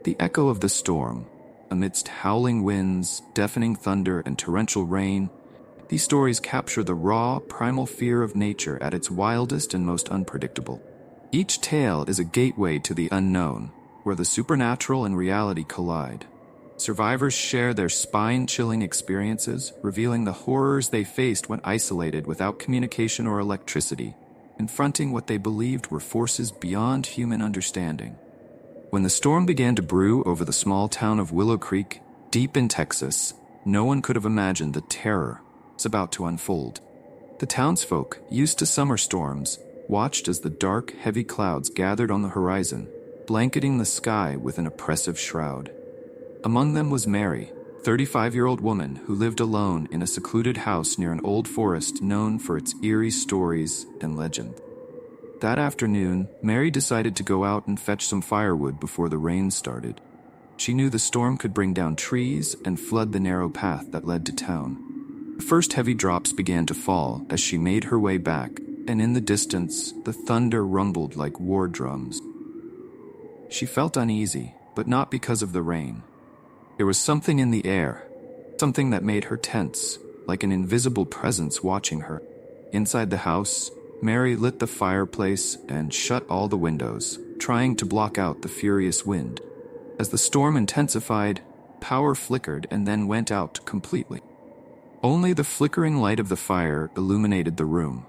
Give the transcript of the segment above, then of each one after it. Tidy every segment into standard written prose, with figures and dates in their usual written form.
The echo of the storm, amidst howling winds, deafening thunder, and torrential rain, these stories capture the raw, primal fear of nature at its wildest and most unpredictable. Each tale is a gateway to the unknown, where the supernatural and reality collide. Survivors share their spine-chilling experiences, revealing the horrors they faced when isolated without communication or electricity, confronting what they believed were forces beyond human understanding. When the storm began to brew over the small town of Willow Creek, deep in Texas, no one could have imagined the terror was about to unfold. The townsfolk, used to summer storms, watched as the dark, heavy clouds gathered on the horizon, blanketing the sky with an oppressive shroud. Among them was Mary, a 35-year-old woman who lived alone in a secluded house near an old forest known for its eerie stories and legend. That afternoon, Mary decided to go out and fetch some firewood before the rain started. She knew the storm could bring down trees and flood the narrow path that led to town. The first heavy drops began to fall as she made her way back, and in the distance, the thunder rumbled like war drums. She felt uneasy, but not because of the rain. There was something in the air, something that made her tense, like an invisible presence watching her. Inside the house, Mary lit the fireplace and shut all the windows, trying to block out the furious wind. As the storm intensified, power flickered and then went out completely. Only the flickering light of the fire illuminated the room.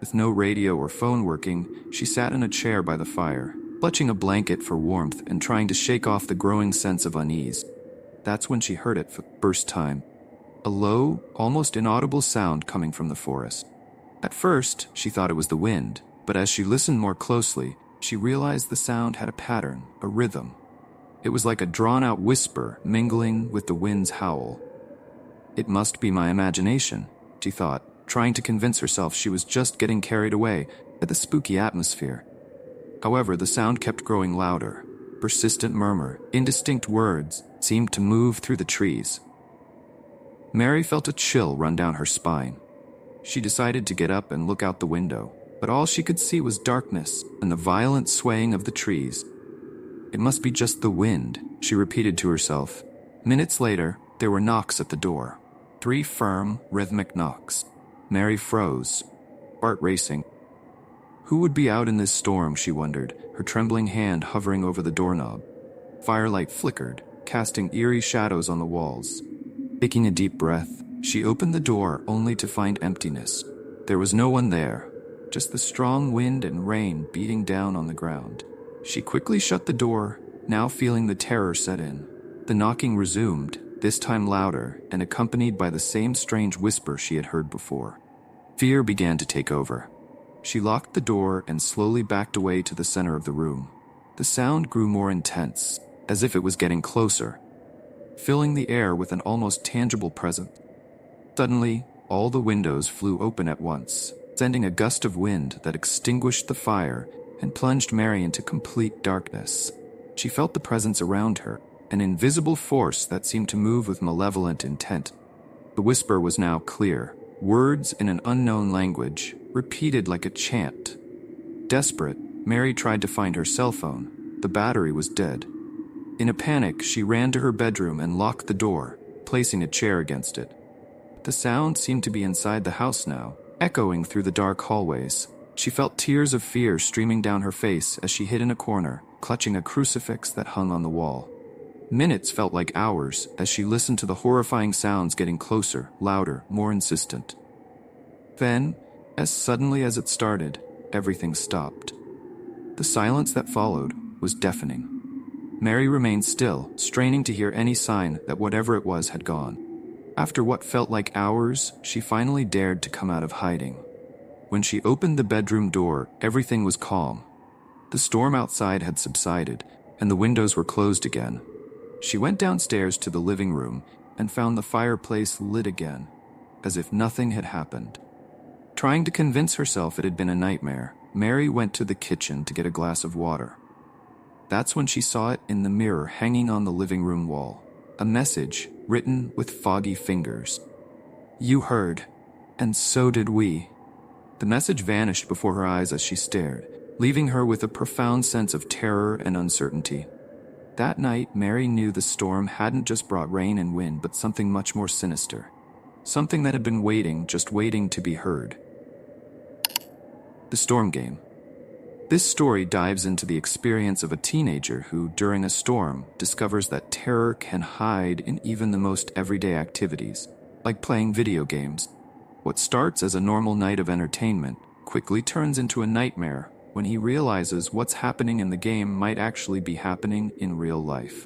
With no radio or phone working, she sat in a chair by the fire, clutching a blanket for warmth and trying to shake off the growing sense of unease. That's when she heard it for the first time. A low, almost inaudible sound coming from the forest. At first, she thought it was the wind, but as she listened more closely, she realized the sound had a pattern, a rhythm. It was like a drawn-out whisper mingling with the wind's howl. It must be my imagination, she thought, trying to convince herself she was just getting carried away by the spooky atmosphere. However, the sound kept growing louder. Persistent murmur, indistinct words, seemed to move through the trees. Mary felt a chill run down her spine. She decided to get up and look out the window, but all she could see was darkness and the violent swaying of the trees. It must be just the wind, she repeated to herself. Minutes later, there were knocks at the door. 3 firm, rhythmic knocks. Mary froze, heart racing. Who would be out in this storm, she wondered, her trembling hand hovering over the doorknob. Firelight flickered, casting eerie shadows on the walls. Taking a deep breath, she opened the door only to find emptiness. There was no one there, just the strong wind and rain beating down on the ground. She quickly shut the door, now feeling the terror set in. The knocking resumed, this time louder and accompanied by the same strange whisper she had heard before. Fear began to take over. She locked the door and slowly backed away to the center of the room. The sound grew more intense, as if it was getting closer, filling the air with an almost tangible presence. Suddenly, all the windows flew open at once, sending a gust of wind that extinguished the fire and plunged Mary into complete darkness. She felt the presence around her, an invisible force that seemed to move with malevolent intent. The whisper was now clear, words in an unknown language, repeated like a chant. Desperate, Mary tried to find her cell phone. The battery was dead. In a panic, she ran to her bedroom and locked the door, placing a chair against it. The sound seemed to be inside the house now, echoing through the dark hallways. She felt tears of fear streaming down her face as she hid in a corner, clutching a crucifix that hung on the wall. Minutes felt like hours as she listened to the horrifying sounds getting closer, louder, more insistent. Then, as suddenly as it started, everything stopped. The silence that followed was deafening. Mary remained still, straining to hear any sign that whatever it was had gone. After what felt like hours, she finally dared to come out of hiding. When she opened the bedroom door, everything was calm. The storm outside had subsided, and the windows were closed again. She went downstairs to the living room and found the fireplace lit again, as if nothing had happened. Trying to convince herself it had been a nightmare, Mary went to the kitchen to get a glass of water. That's when she saw it in the mirror hanging on the living room wall. A message written with foggy fingers. "You heard, and so did we." The message vanished before her eyes as she stared, leaving her with a profound sense of terror and uncertainty. That night, Mary knew the storm hadn't just brought rain and wind, but something much more sinister. Something that had been waiting, just waiting to be heard. The Storm Game. This story dives into the experience of a teenager who, during a storm, discovers that terror can hide in even the most everyday activities, like playing video games. What starts as a normal night of entertainment quickly turns into a nightmare when he realizes what's happening in the game might actually be happening in real life.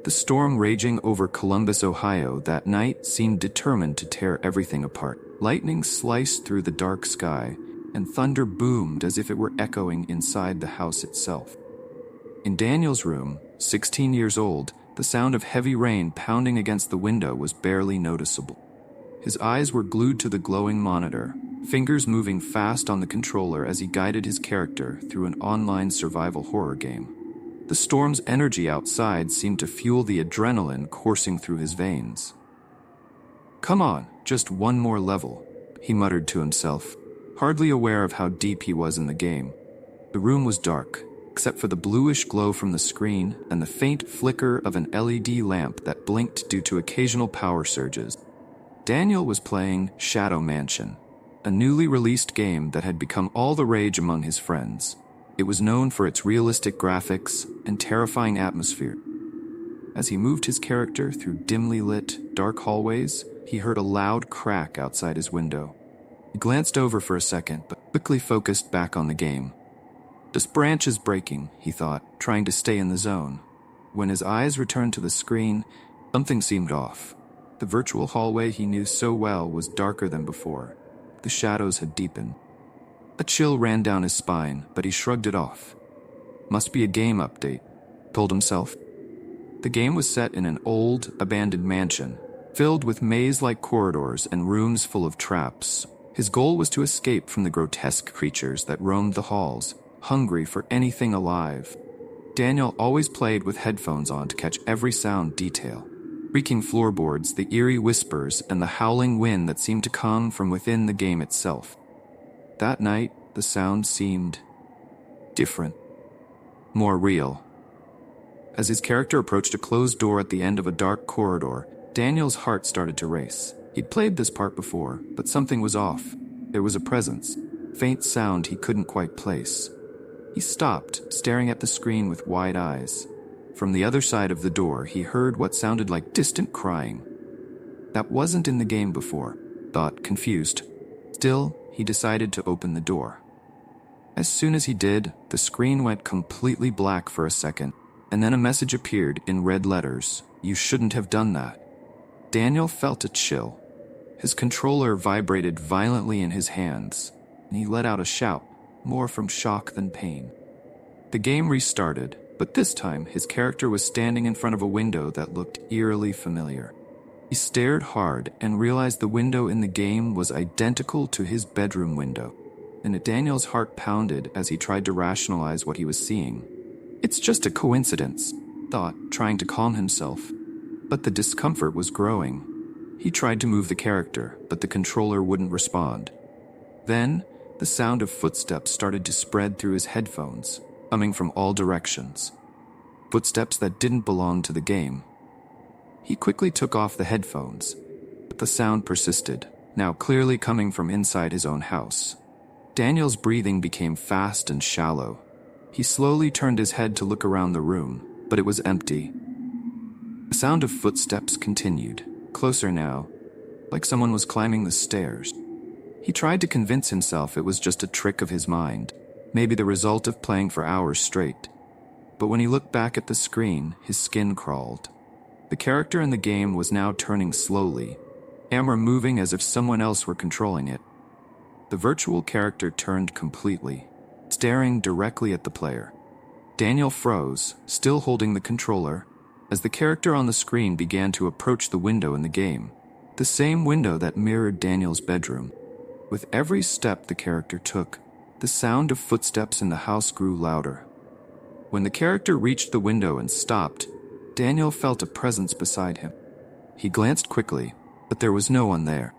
The storm raging over Columbus, Ohio that night seemed determined to tear everything apart. Lightning sliced through the dark sky, and thunder boomed as if it were echoing inside the house itself. In Daniel's room, 16 years old, the sound of heavy rain pounding against the window was barely noticeable. His eyes were glued to the glowing monitor, fingers moving fast on the controller as he guided his character through an online survival horror game. The storm's energy outside seemed to fuel the adrenaline coursing through his veins. "Come on, just one more level," he muttered to himself, hardly aware of how deep he was in the game. The room was dark, except for the bluish glow from the screen and the faint flicker of an LED lamp that blinked due to occasional power surges. Daniel was playing Shadow Mansion, a newly released game that had become all the rage among his friends. It was known for its realistic graphics and terrifying atmosphere. As he moved his character through dimly lit, dark hallways, he heard a loud crack outside his window. He glanced over for a second, but quickly focused back on the game. "This branch is breaking," he thought, trying to stay in the zone. When his eyes returned to the screen, something seemed off. The virtual hallway he knew so well was darker than before. The shadows had deepened. A chill ran down his spine, but he shrugged it off. "Must be a game update," he told himself. The game was set in an old, abandoned mansion, filled with maze-like corridors and rooms full of traps. His goal was to escape from the grotesque creatures that roamed the halls, hungry for anything alive. Daniel always played with headphones on to catch every sound detail. Creaking floorboards, the eerie whispers, and the howling wind that seemed to come from within the game itself. That night, the sound seemed different, more real. As his character approached a closed door at the end of a dark corridor, Daniel's heart started to race. He'd played this part before, but something was off. There was a presence, faint sound he couldn't quite place. He stopped, staring at the screen with wide eyes. From the other side of the door, he heard what sounded like distant crying. That wasn't in the game before, thought, confused. Still, he decided to open the door. As soon as he did, the screen went completely black for a second, and then a message appeared in red letters. "You shouldn't have done that." Daniel felt a chill. His controller vibrated violently in his hands, and he let out a shout, more from shock than pain. The game restarted, but this time his character was standing in front of a window that looked eerily familiar. He stared hard and realized the window in the game was identical to his bedroom window, and Daniel's heart pounded as he tried to rationalize what he was seeing. "It's just a coincidence," thought, trying to calm himself. But the discomfort was growing. He tried to move the character, but the controller wouldn't respond. Then, the sound of footsteps started to spread through his headphones, coming from all directions. Footsteps that didn't belong to the game. He quickly took off the headphones, but the sound persisted, now clearly coming from inside his own house. Daniel's breathing became fast and shallow. He slowly turned his head to look around the room, but it was empty. The sound of footsteps continued, closer now, like someone was climbing the stairs. He tried to convince himself it was just a trick of his mind, maybe the result of playing for hours straight. But when he looked back at the screen, his skin crawled. The character in the game was now turning slowly, camera moving as if someone else were controlling it. The virtual character turned completely, staring directly at the player. Daniel froze, still holding the controller, as the character on the screen began to approach the window in the game, the same window that mirrored Daniel's bedroom. With every step the character took, the sound of footsteps in the house grew louder. When the character reached the window and stopped, Daniel felt a presence beside him. He glanced quickly, but there was no one there.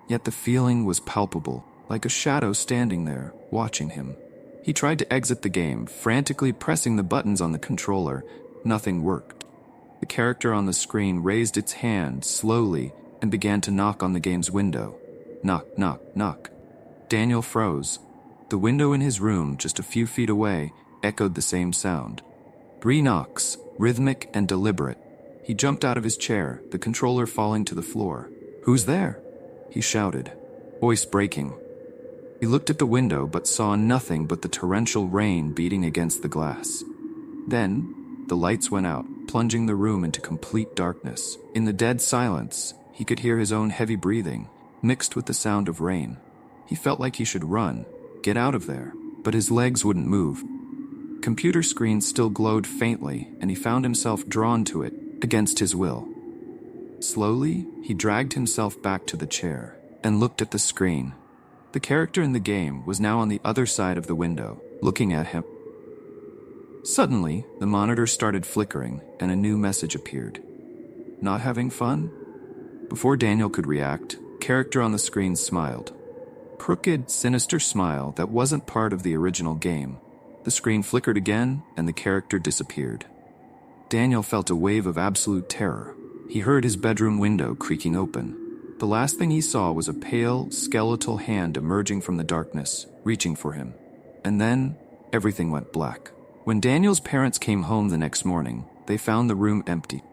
Yet the feeling was palpable, like a shadow standing there, watching him. He tried to exit the game, frantically pressing the buttons on the controller. Nothing worked. The character on the screen raised its hand slowly and began to knock on the game's window. Knock, knock, knock. Daniel froze. The window in his room, just a few feet away, echoed the same sound. 3 knocks, rhythmic and deliberate. He jumped out of his chair, the controller falling to the floor. "Who's there?" he shouted, voice breaking. He looked at the window but saw nothing but the torrential rain beating against the glass. Then, the lights went out, plunging the room into complete darkness. In the dead silence, he could hear his own heavy breathing, mixed with the sound of rain. He felt like he should run, get out of there, but his legs wouldn't move. Computer screen still glowed faintly, and he found himself drawn to it, against his will. Slowly, he dragged himself back to the chair, and looked at the screen. The character in the game was now on the other side of the window, looking at him. Suddenly, the monitor started flickering, and a new message appeared. "Not having fun?" Before Daniel could react, character on the screen smiled. Crooked, sinister smile that wasn't part of the original game. The screen flickered again, and the character disappeared. Daniel felt a wave of absolute terror. He heard his bedroom window creaking open. The last thing he saw was a pale, skeletal hand emerging from the darkness, reaching for him. And then, everything went black. When Daniel's parents came home the next morning, they found the room empty.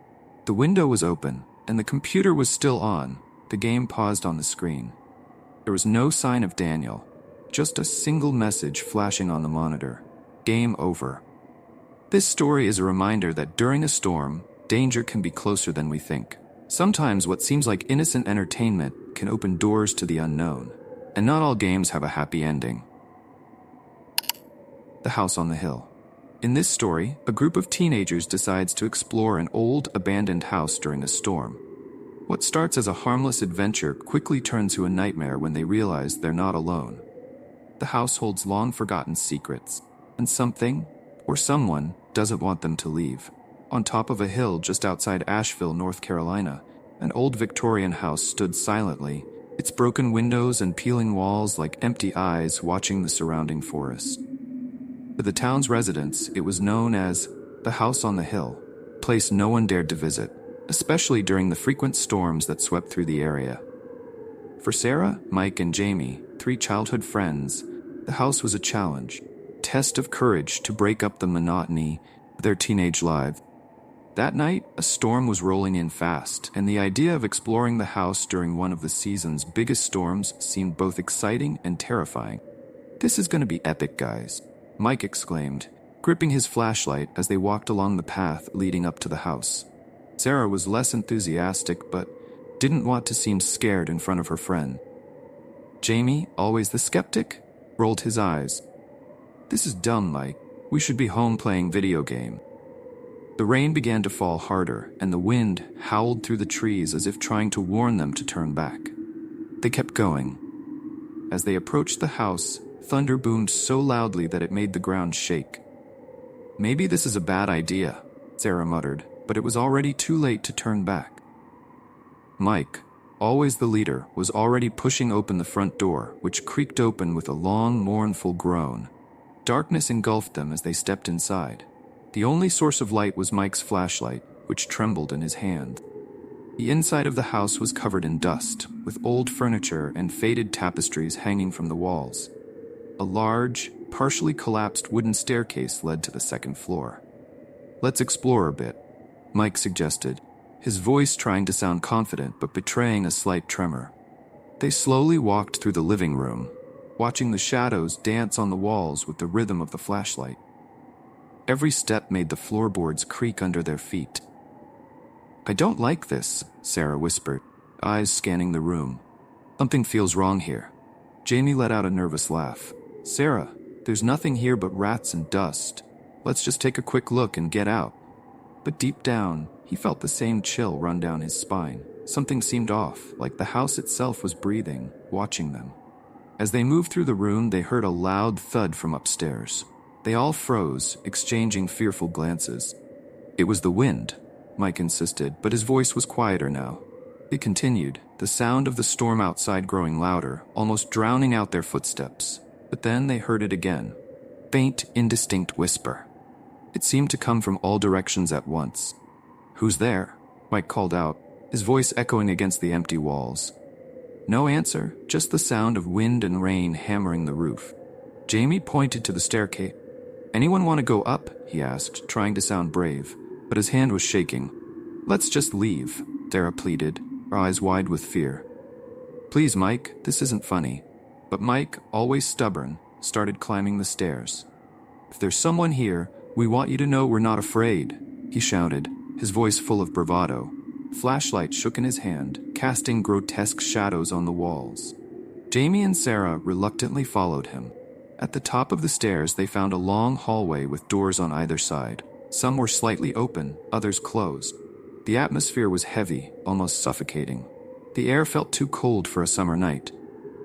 The window was open, and the computer was still on. The game paused on the screen. There was no sign of Daniel, just a single message flashing on the monitor. Game over. This story is a reminder that during a storm, danger can be closer than we think. Sometimes what seems like innocent entertainment can open doors to the unknown, and not all games have a happy ending. The House on the Hill. In this story, a group of teenagers decides to explore an old, abandoned house during a storm. What starts as a harmless adventure quickly turns to a nightmare when they realize they're not alone. The house holds long-forgotten secrets, and something, or someone, doesn't want them to leave. On top of a hill just outside Asheville, North Carolina, an old Victorian house stood silently, its broken windows and peeling walls like empty eyes watching the surrounding forest. To the town's residents, it was known as the House on the Hill, a place no one dared to visit, especially during the frequent storms that swept through the area. For Sarah, Mike, and Jamie, 3 childhood friends, the house was a challenge, a test of courage to break up the monotony of their teenage lives. That night, a storm was rolling in fast, and the idea of exploring the house during one of the season's biggest storms seemed both exciting and terrifying. "This is going to be epic, guys," Mike exclaimed, gripping his flashlight as they walked along the path leading up to the house. Sarah was less enthusiastic, but didn't want to seem scared in front of her friend. Jamie, always the skeptic, rolled his eyes. "This is dumb, Mike. We should be home playing video game." The rain began to fall harder, and the wind howled through the trees as if trying to warn them to turn back. They kept going. As they approached the house, thunder boomed so loudly that it made the ground shake. "Maybe this is a bad idea," Sarah muttered, but it was already too late to turn back. Mike, always the leader, was already pushing open the front door, which creaked open with a long, mournful groan. Darkness engulfed them as they stepped inside. The only source of light was Mike's flashlight, which trembled in his hand. The inside of the house was covered in dust, with old furniture and faded tapestries hanging from the walls. A large, partially collapsed wooden staircase led to the second floor. "Let's explore a bit," Mike suggested, his voice trying to sound confident but betraying a slight tremor. They slowly walked through the living room, watching the shadows dance on the walls with the rhythm of the flashlight. Every step made the floorboards creak under their feet. "I don't like this," Sarah whispered, eyes scanning the room. "Something feels wrong here." Jamie let out a nervous laugh. "Sarah, there's nothing here but rats and dust. Let's just take a quick look and get out." But deep down, he felt the same chill run down his spine. Something seemed off, like the house itself was breathing, watching them. As they moved through the room, they heard a loud thud from upstairs. They all froze, exchanging fearful glances. "It was the wind," Mike insisted, but his voice was quieter now. It continued, the sound of the storm outside growing louder, almost drowning out their footsteps. But then they heard it again. faint, indistinct whisper. It seemed to come from all directions at once. "Who's there?" Mike called out, his voice echoing against the empty walls. No answer, just the sound of wind and rain hammering the roof. Jamie pointed to the staircase. "Anyone want to go up?" he asked, trying to sound brave, but his hand was shaking. "Let's just leave," Sarah pleaded, her eyes wide with fear. "Please, Mike, this isn't funny." But Mike, always stubborn, started climbing the stairs. "If there's someone here, we want you to know we're not afraid," he shouted, his voice full of bravado. Flashlight shook in his hand, casting grotesque shadows on the walls. Jamie and Sarah reluctantly followed him. At the top of the stairs, they found a long hallway with doors on either side. Some were slightly open, others closed. The atmosphere was heavy, almost suffocating. The air felt too cold for a summer night.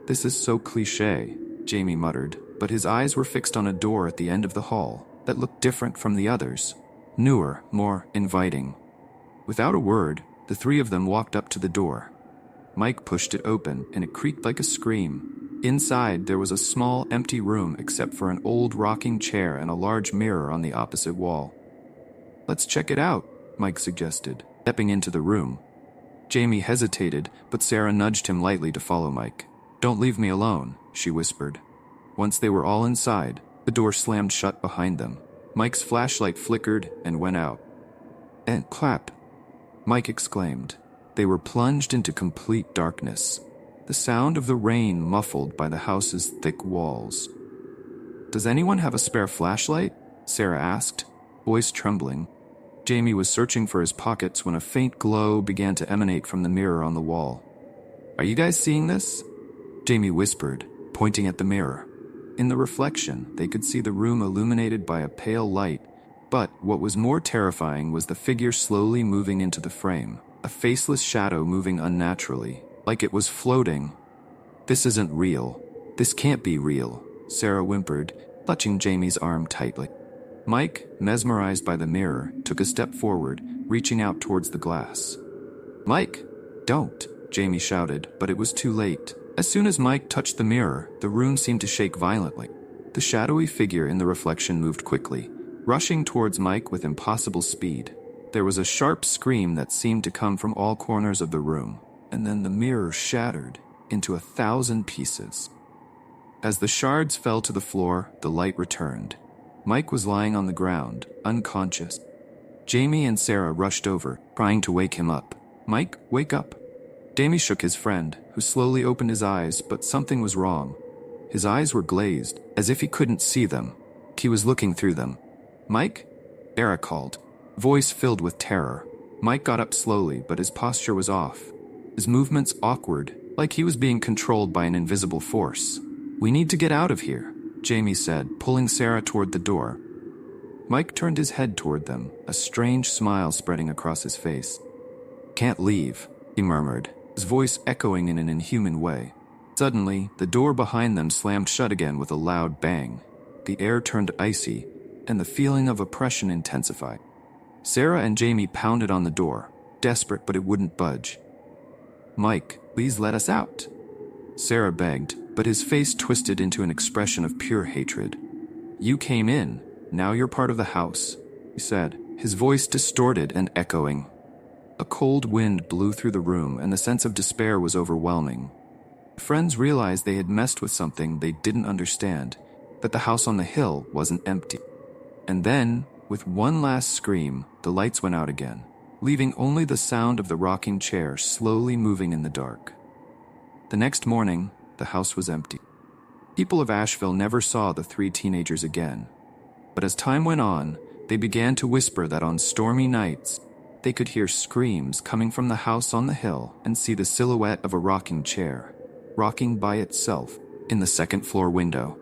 "This is so cliché," Jamie muttered, but his eyes were fixed on a door at the end of the hall that looked different from the others, newer, more inviting. Without a word, the three of them walked up to the door. Mike pushed it open, and it creaked like a scream. Inside, there was a small, empty room except for an old rocking chair and a large mirror on the opposite wall. "Let's check it out," Mike suggested, stepping into the room. Jamie hesitated, but Sarah nudged him lightly to follow Mike. "Don't leave me alone," she whispered. Once they were all inside, the door slammed shut behind them. Mike's flashlight flickered and went out. "And clap," Mike exclaimed. They were plunged into complete darkness, the sound of the rain muffled by the house's thick walls. "Does anyone have a spare flashlight?" Sarah asked, voice trembling. Jamie was searching for his pockets when a faint glow began to emanate from the mirror on the wall. "Are you guys seeing this?" Jamie whispered, pointing at the mirror. In the reflection, they could see the room illuminated by a pale light, but what was more terrifying was the figure slowly moving into the frame, a faceless shadow moving unnaturally, like it was floating. "This isn't real. This can't be real," Sarah whimpered, clutching Jamie's arm tightly. Mike, mesmerized by the mirror, took a step forward, reaching out towards the glass. "Mike, don't," Jamie shouted, but it was too late. As soon as Mike touched the mirror, the room seemed to shake violently. The shadowy figure in the reflection moved quickly, rushing towards Mike with impossible speed. There was a sharp scream that seemed to come from all corners of the room, and then the mirror shattered into 1,000 pieces. As the shards fell to the floor, the light returned. Mike was lying on the ground, unconscious. Jamie and Sarah rushed over, trying to wake him up. "Mike, wake up." Jamie shook his friend, who slowly opened his eyes, but something was wrong. His eyes were glazed, as if he couldn't see them. He was looking through them. "Mike?" Sarah called, voice filled with terror. Mike got up slowly, but his posture was off. His movements awkward, like he was being controlled by an invisible force. "We need to get out of here," Jamie said, pulling Sarah toward the door. Mike turned his head toward them, a strange smile spreading across his face. "Can't leave," he murmured, his voice echoing in an inhuman way. Suddenly, the door behind them slammed shut again with a loud bang. The air turned icy, and the feeling of oppression intensified. Sarah and Jamie pounded on the door, desperate, but it wouldn't budge. "Mike, please let us out," Sarah begged, but his face twisted into an expression of pure hatred. "You came in, now you're part of the house," he said, his voice distorted and echoing. A cold wind blew through the room, and the sense of despair was overwhelming. Friends realized they had messed with something they didn't understand, that the house on the hill wasn't empty. And then, with one last scream, the lights went out again, leaving only the sound of the rocking chair slowly moving in the dark. The next morning, the house was empty. People of Asheville never saw the three teenagers again. But as time went on, they began to whisper that on stormy nights, they could hear screams coming from the house on the hill and see the silhouette of a rocking chair, rocking by itself in the second-floor window.